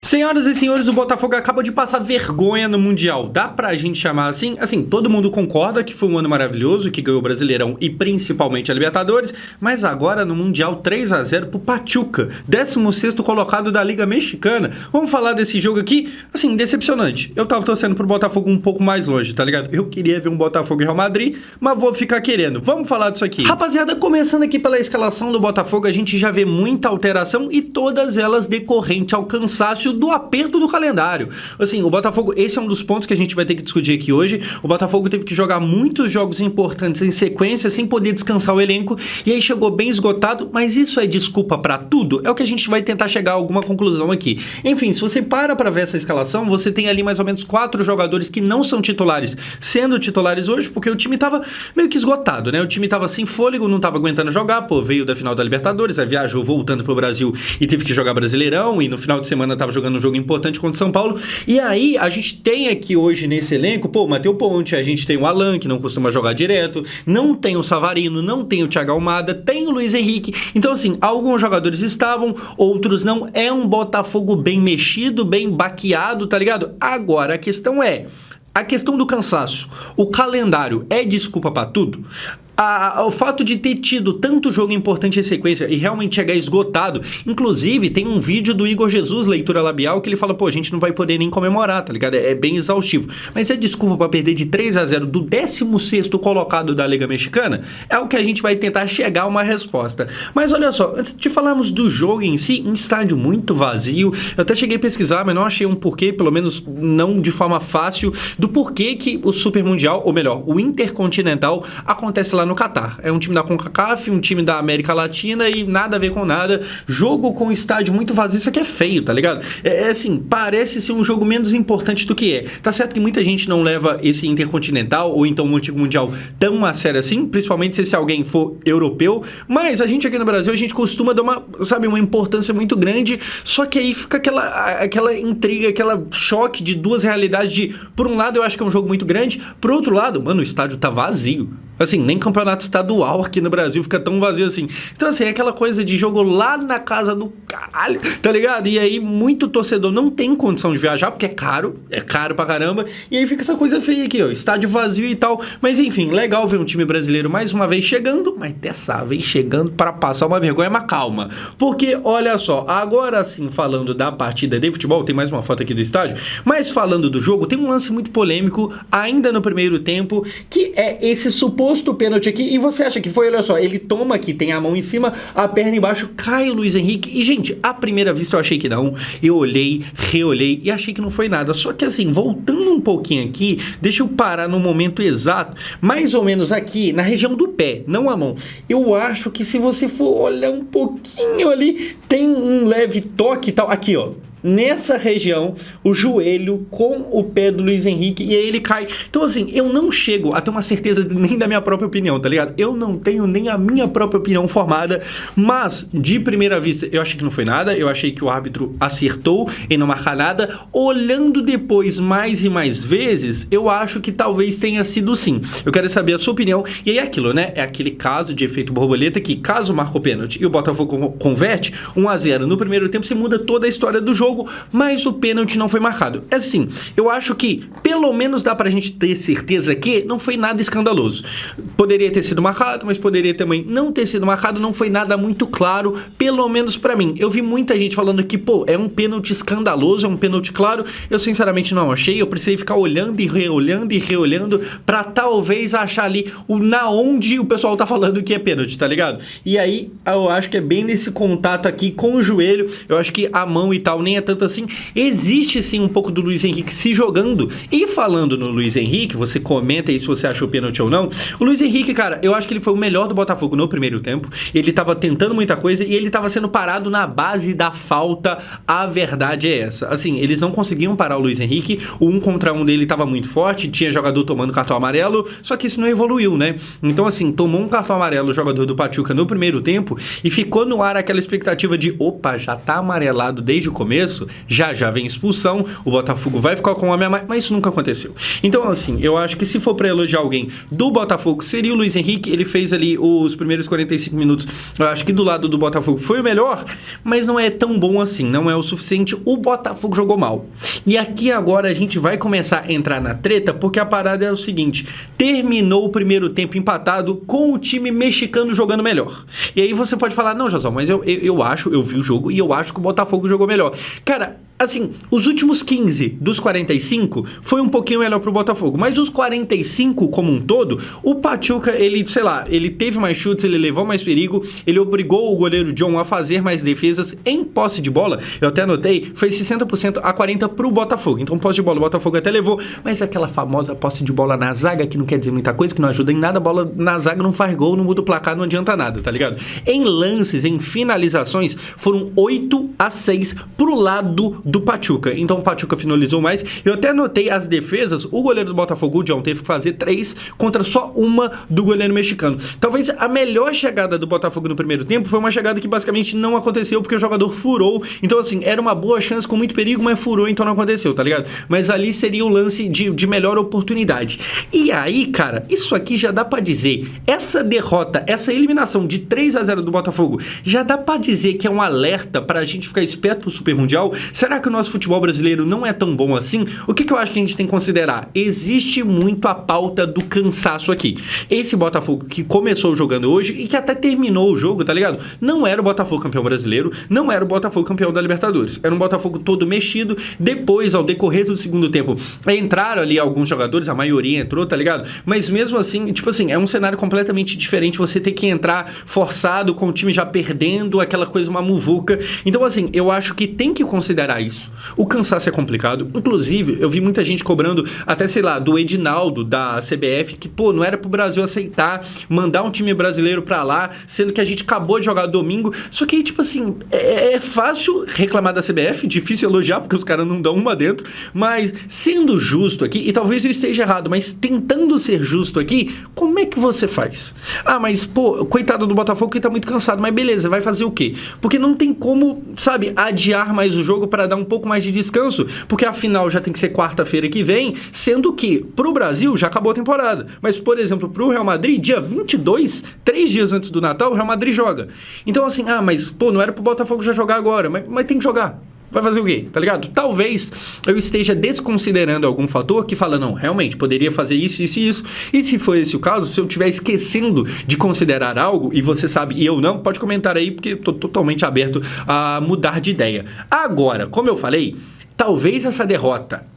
Senhoras e senhores, o Botafogo acaba de passar vergonha no Mundial. Dá pra gente chamar assim? Assim, todo mundo concorda que foi um ano maravilhoso, que ganhou o Brasileirão e principalmente a Libertadores, mas agora no Mundial 3-0 pro Pachuca, 16º colocado da Liga Mexicana. Vamos falar desse jogo aqui? Assim, decepcionante. Eu tava torcendo pro Botafogo um pouco mais longe, tá ligado? Eu queria ver um Botafogo e Real Madrid, mas vou ficar querendo. Vamos falar disso aqui. Rapaziada, começando aqui pela escalação do Botafogo, a gente já vê muita alteração e todas elas decorrente ao cansaço do aperto do calendário. Assim, o Botafogo, esse é um dos pontos que a gente vai ter que discutir aqui hoje. O Botafogo teve que jogar muitos jogos importantes em sequência, sem poder descansar o elenco, e aí chegou bem esgotado, mas isso é desculpa pra tudo? É o que a gente vai tentar chegar a alguma conclusão aqui. Enfim, se você para pra ver essa escalação, você tem ali mais ou menos 4 jogadores que não são titulares, sendo titulares hoje, porque o time tava meio que esgotado, né? O time tava sem fôlego, não tava aguentando jogar, pô, veio da final da Libertadores, aí viajou voltando pro Brasil e teve que jogar Brasileirão, e no final de semana tava jogando um jogo importante contra o São Paulo. E aí a gente tem aqui hoje nesse elenco, pô, Matheus Ponte, a gente tem o Alan, que não costuma jogar direto, não tem o Savarino, não tem o Thiago Almada, tem o Luiz Henrique. Então assim, alguns jogadores estavam, outros não. É um Botafogo bem mexido, bem baqueado, tá ligado? Agora a questão é a questão do cansaço. O calendário é desculpa pra tudo? O fato de ter tido tanto jogo importante em sequência e realmente chegar esgotado, inclusive tem um vídeo do Igor Jesus, leitura labial, que ele fala, pô, a gente não vai poder nem comemorar, tá ligado? É bem exaustivo. Mas é desculpa pra perder de 3-0 do 16º colocado da Liga Mexicana? É o que a gente vai tentar chegar a uma resposta. Mas olha só, antes de falarmos do jogo em si, um estádio muito vazio, eu até cheguei a pesquisar, mas não achei um porquê, pelo menos não de forma fácil, do porquê que o Super Mundial, ou melhor, o Intercontinental, acontece lá no Catar. É um time da CONCACAF, um time da América Latina e nada a ver com nada. Jogo com estádio muito vazio, isso aqui é feio, tá ligado? É assim, parece ser um jogo menos importante do que é. Tá certo que muita gente não leva esse Intercontinental ou então o Antigo Mundial tão a sério assim, principalmente se esse alguém for europeu, mas a gente aqui no Brasil, a gente costuma dar uma importância muito grande, só que aí fica aquela intriga, aquela choque de duas realidades de, por um lado eu acho que é um jogo muito grande, por outro lado, mano, o estádio tá vazio. Assim, nem campeonato estadual aqui no Brasil fica tão vazio assim. Então, assim, é aquela coisa de jogo lá na casa do caralho, tá ligado? E aí, muito torcedor não tem condição de viajar, porque é caro pra caramba. E aí fica essa coisa feia aqui, ó, estádio vazio e tal. Mas, enfim, legal ver um time brasileiro mais uma vez chegando, mas dessa vez chegando para passar uma vergonha, mas calma. Porque, olha só, agora sim, falando da partida de futebol, tem mais uma foto aqui do estádio, mas falando do jogo, tem um lance muito polêmico ainda no primeiro tempo, que é esse suposto pênalti aqui, e você acha que foi, olha só, ele toma aqui, tem a mão em cima, a perna embaixo, cai o Luiz Henrique, e gente, à primeira vista eu achei que não, eu olhei, reolhei e achei que não foi nada, só que assim, voltando um pouquinho aqui, deixa eu parar no momento exato, mais ou menos aqui, na região do pé, não a mão, eu acho que se você for olhar um pouquinho ali, tem um leve toque e tal, aqui ó, nessa região, o joelho com o pé do Luiz Henrique, e aí ele cai. Então assim, eu não chego a ter uma certeza nem da minha própria opinião, tá ligado? Eu não tenho nem a minha própria opinião formada, mas de primeira vista eu achei que não foi nada, eu achei que o árbitro acertou em não marcar nada. Olhando depois mais e mais vezes, eu acho que talvez tenha sido sim. Eu quero saber a sua opinião, e aí é aquilo, né? É aquele caso de efeito borboleta que, caso marque o pênalti e o Botafogo converte 1-0 no primeiro tempo, você muda toda a história do jogo, mas o pênalti não foi marcado. É assim, eu acho que pelo menos dá pra gente ter certeza que não foi nada escandaloso. Poderia ter sido marcado, mas poderia também não ter sido marcado, não foi nada muito claro, pelo menos pra mim. Eu vi muita gente falando que, pô, é um pênalti escandaloso, é um pênalti claro. Eu sinceramente não achei, eu precisei ficar olhando e reolhando pra talvez achar ali na onde o pessoal tá falando que é pênalti, tá ligado? E aí, eu acho que é bem nesse contato aqui com o joelho, eu acho que a mão e tal nem é tanto assim, existe sim um pouco do Luiz Henrique se jogando. E falando no Luiz Henrique, você comenta aí se você achou pênalti ou não. O Luiz Henrique, cara, eu acho que ele foi o melhor do Botafogo no primeiro tempo, ele tava tentando muita coisa e ele tava sendo parado na base da falta, a verdade é essa. Assim, eles não conseguiam parar o Luiz Henrique, o 1 contra 1 dele tava muito forte, tinha jogador tomando cartão amarelo, só que isso não evoluiu, né? Então assim, tomou um cartão amarelo o jogador do Pachuca no primeiro tempo e ficou no ar aquela expectativa de, opa, já tá amarelado desde o começo, começo, já vem expulsão, o Botafogo vai ficar com um homem a mais, mas isso nunca aconteceu. Então, assim, eu acho que se for pra elogiar alguém do Botafogo, seria o Luiz Henrique. Ele fez ali os primeiros 45 minutos, eu acho que do lado do Botafogo foi o melhor, mas não é tão bom assim, não é o suficiente. O Botafogo jogou mal. E aqui agora a gente vai começar a entrar na treta, porque a parada é o seguinte: terminou o primeiro tempo empatado com o time mexicano jogando melhor. E aí você pode falar, não, Josão, mas eu vi o jogo e eu acho que o Botafogo jogou melhor. Cara, assim, os últimos 15 dos 45 foi um pouquinho melhor pro Botafogo, mas os 45 como um todo, o Pachuca, ele teve mais chutes, ele levou mais perigo, ele obrigou o goleiro John a fazer mais defesas em posse de bola. Eu até anotei, foi 60% a 40% pro Botafogo. Então, posse de bola, o Botafogo até levou, mas aquela famosa posse de bola na zaga, que não quer dizer muita coisa, que não ajuda em nada, a bola na zaga não faz gol, não muda o placar, não adianta nada, tá ligado? Em lances, em finalizações, foram 8-6 pro lado do Pachuca. Então o Pachuca finalizou mais. Eu até anotei as defesas. O goleiro do Botafogo, o John, teve que fazer 3 contra só uma do goleiro mexicano. Talvez a melhor chegada do Botafogo no primeiro tempo foi uma chegada que basicamente não aconteceu porque o jogador furou. Então assim, era uma boa chance com muito perigo, mas furou, então não aconteceu, tá ligado? Mas ali seria o lance de melhor oportunidade. E aí, cara, isso aqui já dá pra dizer, essa derrota, essa eliminação de 3-0 do Botafogo, já dá pra dizer que é um alerta pra gente ficar esperto pro Super Mundial? Será que o nosso futebol brasileiro não é tão bom assim? O que eu acho que a gente tem que considerar? Existe muito a pauta do cansaço aqui. Esse Botafogo que começou jogando hoje e que até terminou o jogo, tá ligado? Não era o Botafogo campeão brasileiro, não era o Botafogo campeão da Libertadores. Era um Botafogo todo mexido. Depois, ao decorrer do segundo tempo, entraram ali alguns jogadores, a maioria entrou, tá ligado? Mas mesmo assim, tipo assim, é um cenário completamente diferente. Você ter que entrar forçado com o time já perdendo, aquela coisa, uma muvuca. Então assim, eu acho que tem que considerar isso. O cansaço é complicado. Inclusive, eu vi muita gente cobrando, até sei lá, do Edinaldo, da CBF, que, pô, não era pro Brasil aceitar mandar um time brasileiro pra lá, sendo que a gente acabou de jogar domingo. Só que, tipo assim, é fácil reclamar da CBF, difícil elogiar, porque os caras não dão uma dentro, mas sendo justo aqui, e talvez eu esteja errado, mas tentando ser justo aqui, como é que você faz? Ah, mas, pô, coitado do Botafogo que tá muito cansado, mas beleza, vai fazer o quê? Porque não tem como, sabe, adiar mais o jogo para dar um pouco mais de descanso, porque a final já tem que ser quarta-feira que vem, sendo que pro Brasil já acabou a temporada, mas, por exemplo, pro Real Madrid, dia 22, 3 dias antes do Natal, o Real Madrid joga. Então assim, mas, pô, não era pro Botafogo já jogar agora, mas tem que jogar. Vai fazer o quê? Tá ligado? Talvez eu esteja desconsiderando algum fator que fala, não, realmente, poderia fazer isso, isso e isso. E se for esse o caso, se eu estiver esquecendo de considerar algo, e você sabe e eu não, pode comentar aí, porque eu tô totalmente aberto a mudar de ideia. Agora, como eu falei, talvez essa derrota,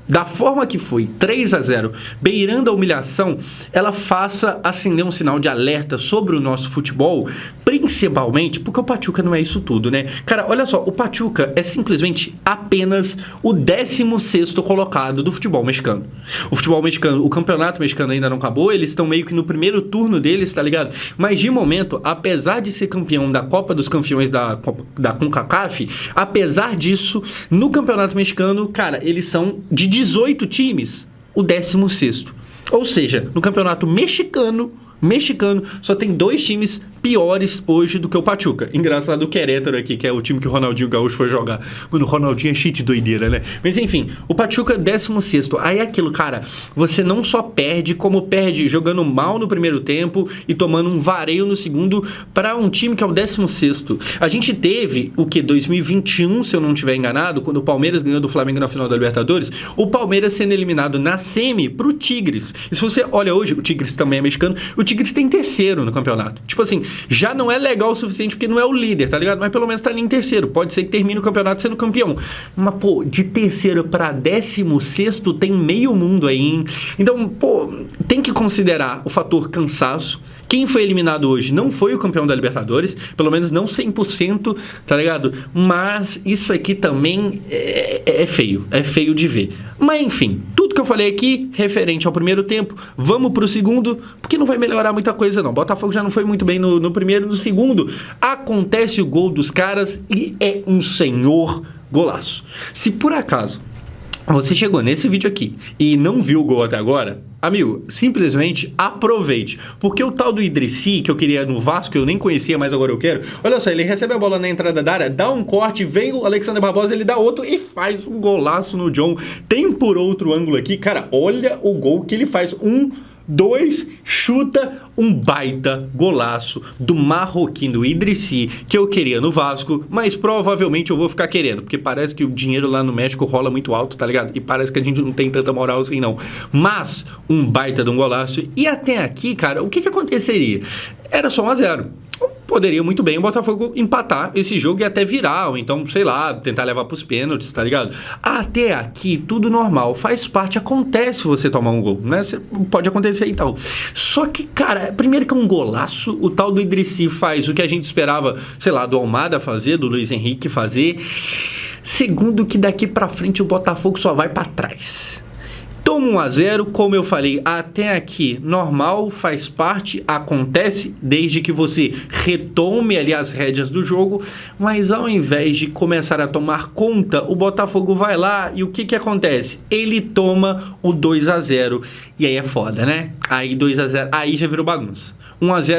da forma que foi, 3-0, beirando a humilhação, ela faça acender um sinal de alerta sobre o nosso futebol, principalmente porque o Pachuca não é isso tudo, né? Cara, olha só, o Pachuca é simplesmente apenas o 16º colocado do futebol mexicano. O futebol mexicano, o campeonato mexicano ainda não acabou, eles estão meio que no primeiro turno deles, tá ligado? Mas de momento, apesar de ser campeão da Copa dos Campeões da CONCACAF, apesar disso, no campeonato mexicano, cara, eles são de 18 times, o 16º. Ou seja, no campeonato mexicano, só tem 2 times piores hoje do que o Pachuca. Engraçado o Querétaro aqui, que é o time que o Ronaldinho Gaúcho foi jogar. Mano, o Ronaldinho é cheio de doideira, né? Mas enfim, o Pachuca 16º. Aí é aquilo, cara, você não só perde, como perde jogando mal no primeiro tempo e tomando um vareio no segundo para um time que é o 16º. A gente teve, 2021, se eu não estiver enganado, quando o Palmeiras ganhou do Flamengo na final da Libertadores, o Palmeiras sendo eliminado na semi pro Tigres. E se você olha hoje, o Tigres também é mexicano, o Tigres tem 3º no campeonato. Tipo assim, já não é legal o suficiente porque não é o líder, tá ligado? Mas pelo menos tá ali em 3º. Pode ser que termine o campeonato sendo campeão. Mas, pô, de 3º pra 16º tem meio mundo aí, hein? Então, pô, tem que considerar o fator cansaço. Quem foi eliminado hoje não foi o campeão da Libertadores, pelo menos não 100%, tá ligado? Mas isso aqui também é feio de ver. Mas enfim, tudo que eu falei aqui, referente ao primeiro tempo, vamos pro segundo, porque não vai melhorar muita coisa não. Botafogo já não foi muito bem no primeiro, no segundo, acontece o gol dos caras e é um senhor golaço. Se por acaso Você chegou nesse vídeo aqui e não viu o gol até agora, amigo, simplesmente aproveite. Porque o tal do Idrissi, que eu queria no Vasco, que eu nem conhecia, mas agora eu quero. Olha só, ele recebe a bola na entrada da área, dá um corte, vem o Alexander Barbosa, ele dá outro e faz um golaço no John. Tem por outro ângulo aqui, cara, olha o gol que ele faz. 2, chuta um baita golaço do marroquino Idrissi, que eu queria no Vasco, mas provavelmente eu vou ficar querendo, porque parece que o dinheiro lá no México rola muito alto, tá ligado? E parece que a gente não tem tanta moral assim, não. Mas, um baita de um golaço. E até aqui, cara, o que aconteceria? Era só 1-0. Poderia muito bem o Botafogo empatar esse jogo e até virar, ou então, sei lá, tentar levar pros pênaltis, tá ligado? Até aqui, tudo normal, faz parte, acontece você tomar um gol, né? Pode acontecer e tal. Só que, cara, primeiro que é um golaço, o tal do Idrissi faz o que a gente esperava, sei lá, do Almada fazer, do Luiz Henrique fazer. Segundo que daqui pra frente o Botafogo só vai pra trás. Toma 1-0, como eu falei, até aqui normal, faz parte, acontece, desde que você retome ali as rédeas do jogo, mas ao invés de começar a tomar conta, o Botafogo vai lá e o que acontece? Ele toma o 2-0 e aí é foda, né? Aí 2-0, aí já virou bagunça. 1-0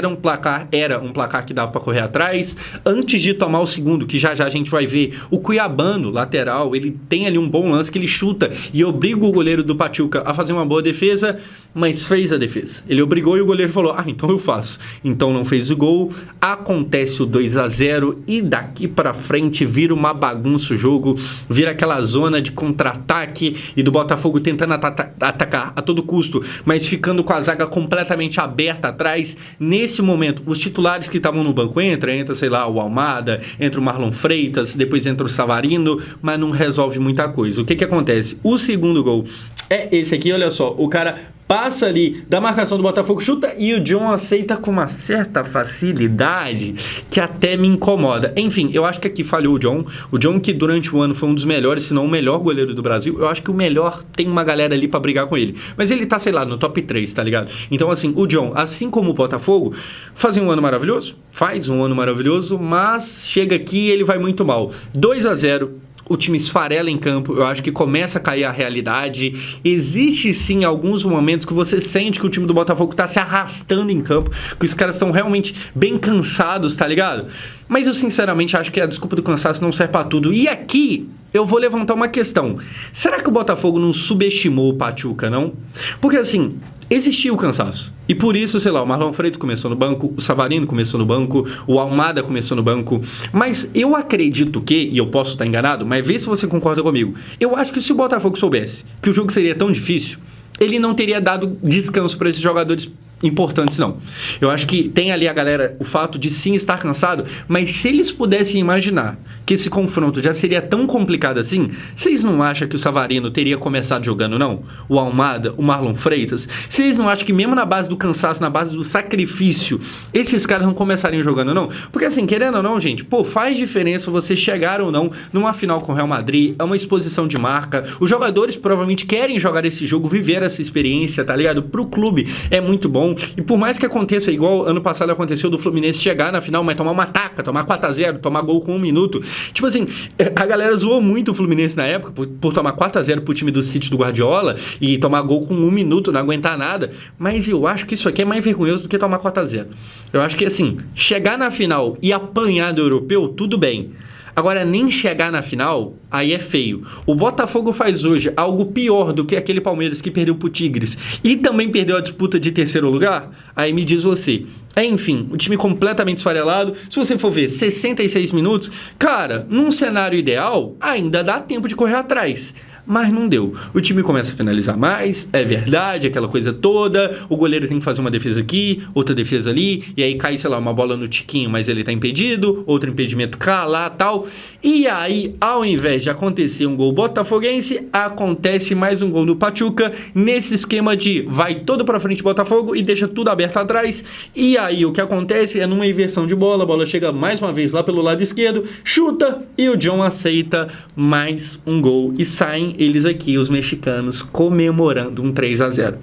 era um placar que dava para correr atrás. Antes de tomar o segundo, que já a gente vai ver, o Cuiabano, lateral, ele tem ali um bom lance que ele chuta e obriga o goleiro do Pachuca a fazer uma boa defesa, mas fez a defesa. Ele obrigou e o goleiro falou, então eu faço. Então não fez o gol, acontece o 2-0 e daqui para frente vira uma bagunça o jogo, vira aquela zona de contra-ataque e do Botafogo tentando atacar a todo custo, mas ficando com a zaga completamente aberta atrás. Nesse momento, os titulares que estavam no banco entra, sei lá, o Almada, entra o Marlon Freitas, depois entra o Savarino, mas não resolve muita coisa. O que acontece? O segundo gol é esse aqui, olha só, o cara passa ali da marcação do Botafogo, chuta e o John aceita com uma certa facilidade que até me incomoda. Enfim, eu acho que aqui falhou o John. O John que durante o ano foi um dos melhores, se não o melhor goleiro do Brasil. Eu acho que o melhor tem uma galera ali pra brigar com ele. Mas ele tá, sei lá, no top 3, tá ligado? Então assim, o John, assim como o Botafogo, fazia um ano maravilhoso, faz um ano maravilhoso, mas chega aqui e ele vai muito mal. 2-0. O time esfarela em campo, eu acho que começa a cair a realidade. Existe sim alguns momentos que você sente que o time do Botafogo tá se arrastando em campo, que os caras estão realmente bem cansados, tá ligado? Mas eu sinceramente acho que a desculpa do cansaço não serve pra tudo. E aqui eu vou levantar uma questão. Será que o Botafogo não subestimou o Pachuca, não? Porque assim, existia o cansaço. E por isso, sei lá, o Marlon Freitas começou no banco, o Savarino começou no banco, o Almada começou no banco. Mas eu acredito que, e eu posso estar enganado, mas vê se você concorda comigo. Eu acho que se o Botafogo soubesse que o jogo seria tão difícil, ele não teria dado descanso para esses jogadores importantes, não. Eu acho que tem ali a galera, o fato de sim estar cansado, mas se eles pudessem imaginar que esse confronto já seria tão complicado assim, vocês não acham que o Savarino teria começado jogando, não? O Almada, o Marlon Freitas? Vocês não acham que mesmo na base do cansaço, na base do sacrifício, esses caras não começariam jogando, não? Porque assim, querendo ou não, gente, faz diferença você chegar ou não numa final com o Real Madrid, é uma exposição de marca, os jogadores provavelmente querem jogar esse jogo, viver essa experiência, tá ligado? Pro clube é muito bom. E por mais que aconteça igual ano passado aconteceu do Fluminense chegar na final, mas tomar uma taca, tomar 4-0, tomar gol com 1 minuto. Tipo assim, a galera zoou muito o Fluminense na época por tomar 4-0 pro time do City do Guardiola e tomar gol com 1 minuto, não aguentar nada. Mas eu acho que isso aqui é mais vergonhoso do que tomar 4-0. Eu acho que assim, chegar na final e apanhar do europeu, tudo bem. Agora, nem chegar na final, aí é feio. O Botafogo faz hoje algo pior do que aquele Palmeiras que perdeu pro Tigres e também perdeu a disputa de terceiro lugar? Aí me diz você. Enfim, o time completamente esfarelado. Se você for ver 66 minutos, cara, num cenário ideal, ainda dá tempo de correr atrás. Mas não deu. O time começa a finalizar mais, é verdade, aquela coisa toda. O goleiro tem que fazer uma defesa aqui, outra defesa ali, e aí cai, sei lá, uma bola no tiquinho, mas ele tá impedido, outro impedimento cá, lá, tal. E aí, ao invés de acontecer um gol botafoguense, acontece mais um gol no Pachuca, nesse esquema de vai todo pra frente Botafogo e deixa tudo aberto atrás. E aí, o que acontece é numa inversão de bola, a bola chega mais uma vez lá pelo lado esquerdo, chuta e o John aceita mais um gol e saem eles aqui, os mexicanos, comemorando um 3-0.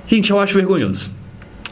Gente, eu acho vergonhoso.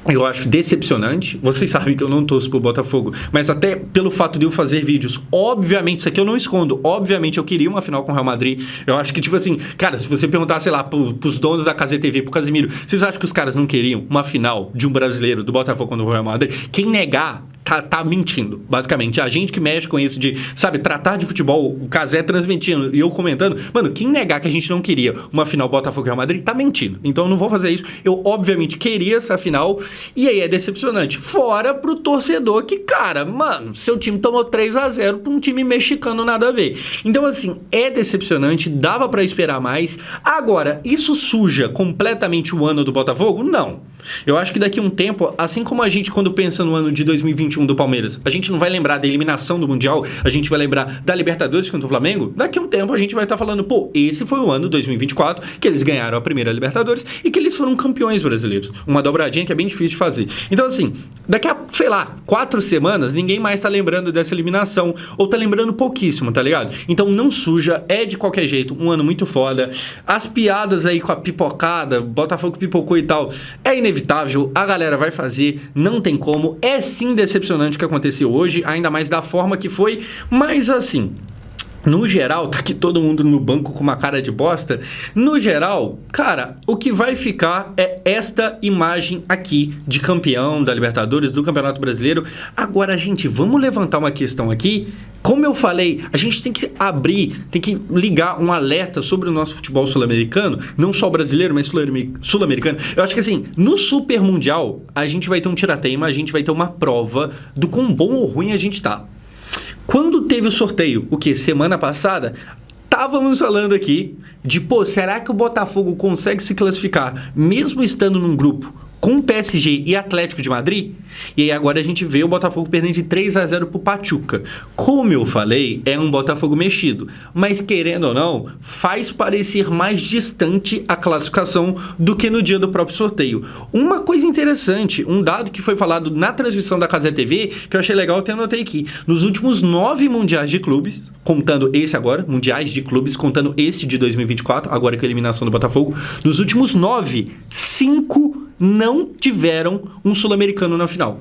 Eu acho decepcionante. Vocês sabem que eu não torço pro Botafogo, mas até pelo fato de eu fazer vídeos, obviamente, isso aqui eu não escondo. Obviamente eu queria uma final com o Real Madrid. Eu acho que, tipo assim, cara, se você perguntar, sei lá, pros donos da Cazé TV, pro Casemiro, vocês acham que os caras não queriam uma final de um brasileiro do Botafogo contra o Real Madrid? Quem negar tá mentindo, basicamente. A gente que mexe com isso de, sabe, tratar de futebol, o Cazé transmitindo e eu comentando, mano, quem negar que a gente não queria uma final Botafogo e Real Madrid, tá mentindo. Então eu não vou fazer isso. Eu, obviamente, queria essa final e aí é decepcionante. Fora pro torcedor que, cara, mano, seu time tomou 3-0 pra um time mexicano nada a ver. Então, assim, é decepcionante, dava pra esperar mais. Agora, isso suja completamente o ano do Botafogo? Não. Eu acho que daqui a um tempo, assim como a gente quando pensa no ano de 2021 do Palmeiras, a gente não vai lembrar da eliminação do Mundial, a gente vai lembrar da Libertadores contra o Flamengo, daqui a um tempo a gente vai estar falando, pô, esse foi o ano 2024 que eles ganharam a primeira Libertadores e que eles foram campeões brasileiros. Uma dobradinha que é bem difícil de fazer. Então, assim, daqui a, sei lá, 4 semanas, ninguém mais tá lembrando dessa eliminação, ou tá lembrando pouquíssimo, tá ligado? Então não suja, é de qualquer jeito um ano muito foda. As piadas aí com a pipocada, Botafogo pipocou e tal, é inevitável, a galera vai fazer, não tem como. É sim decepcionante o que aconteceu hoje, ainda mais da forma que foi, mas assim, no geral, tá aqui todo mundo no banco com uma cara de bosta. No geral, cara, o que vai ficar é esta imagem aqui de campeão da Libertadores, do Campeonato Brasileiro. Agora, gente, vamos levantar uma questão aqui. Como eu falei, a gente tem que abrir, tem que ligar um alerta sobre o nosso futebol sul-americano, não só brasileiro, mas sul-americano. Eu acho que assim, no Super Mundial, a gente vai ter um tirateima, a gente vai ter uma prova do quão bom ou ruim a gente tá. Quando teve o sorteio, o que? Semana passada, estávamos falando aqui de, pô, será que o Botafogo consegue se classificar mesmo estando num grupo com PSG e Atlético de Madrid? E aí agora a gente vê o Botafogo perdendo de 3-0 pro Pachuca. Como eu falei, é um Botafogo mexido, mas querendo ou não, faz parecer mais distante a classificação do que no dia do próprio sorteio. Uma coisa interessante, um dado que foi falado na transmissão da Cazé TV, que eu achei legal, até anotei aqui. Nos últimos 9 mundiais de clubes, contando esse agora, mundiais de clubes, contando esse de 2024, agora com a eliminação do Botafogo, nos últimos 9, 5 não tiveram um sul-americano na final.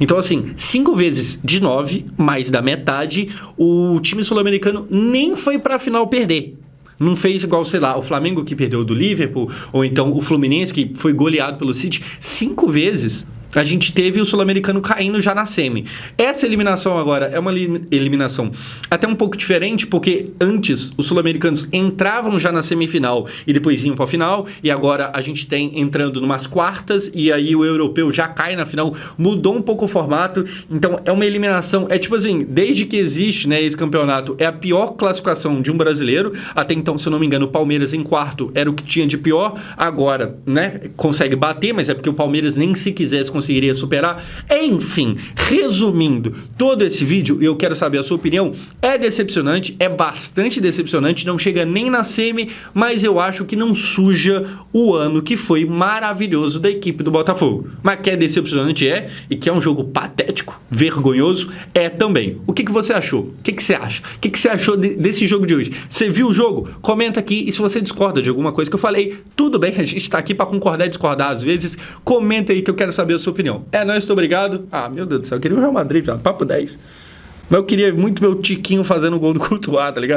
Então, assim, 5 vezes de 9, mais da metade, o time sul-americano nem foi pra final perder. Não fez igual, sei lá, o Flamengo que perdeu do Liverpool, ou então o Fluminense que foi goleado pelo City. 5 vezes a gente teve o sul-americano caindo já na semi. Essa eliminação agora é uma eliminação até um pouco diferente, porque antes os sul-americanos entravam já na semifinal e depois iam para a final, e agora a gente tem entrando numas quartas, e aí o europeu já cai na final, mudou um pouco o formato. Então é uma eliminação, é tipo assim, desde que existe, né, esse campeonato, é a pior classificação de um brasileiro. Até então, se eu não me engano, o Palmeiras em quarto era o que tinha de pior, agora, né, consegue bater, mas é porque o Palmeiras nem se quisesse conseguiria superar. Enfim, resumindo todo esse vídeo, e eu quero saber a sua opinião, é decepcionante, é bastante decepcionante, não chega nem na semi, mas eu acho que não suja o ano que foi maravilhoso da equipe do Botafogo. Mas que é decepcionante e que é um jogo patético, vergonhoso, é também. O que você achou? O que você acha? O que você achou desse jogo de hoje? Você viu o jogo? Comenta aqui, e se você discorda de alguma coisa que eu falei, tudo bem, a gente está aqui para concordar e discordar às vezes, comenta aí que eu quero saber a sua opinião. É nóis, muito obrigado. Ah, meu Deus do céu, eu queria o Real Madrid, papo 10. Mas eu queria muito ver o Tiquinho fazendo um gol do Courtois, tá ligado?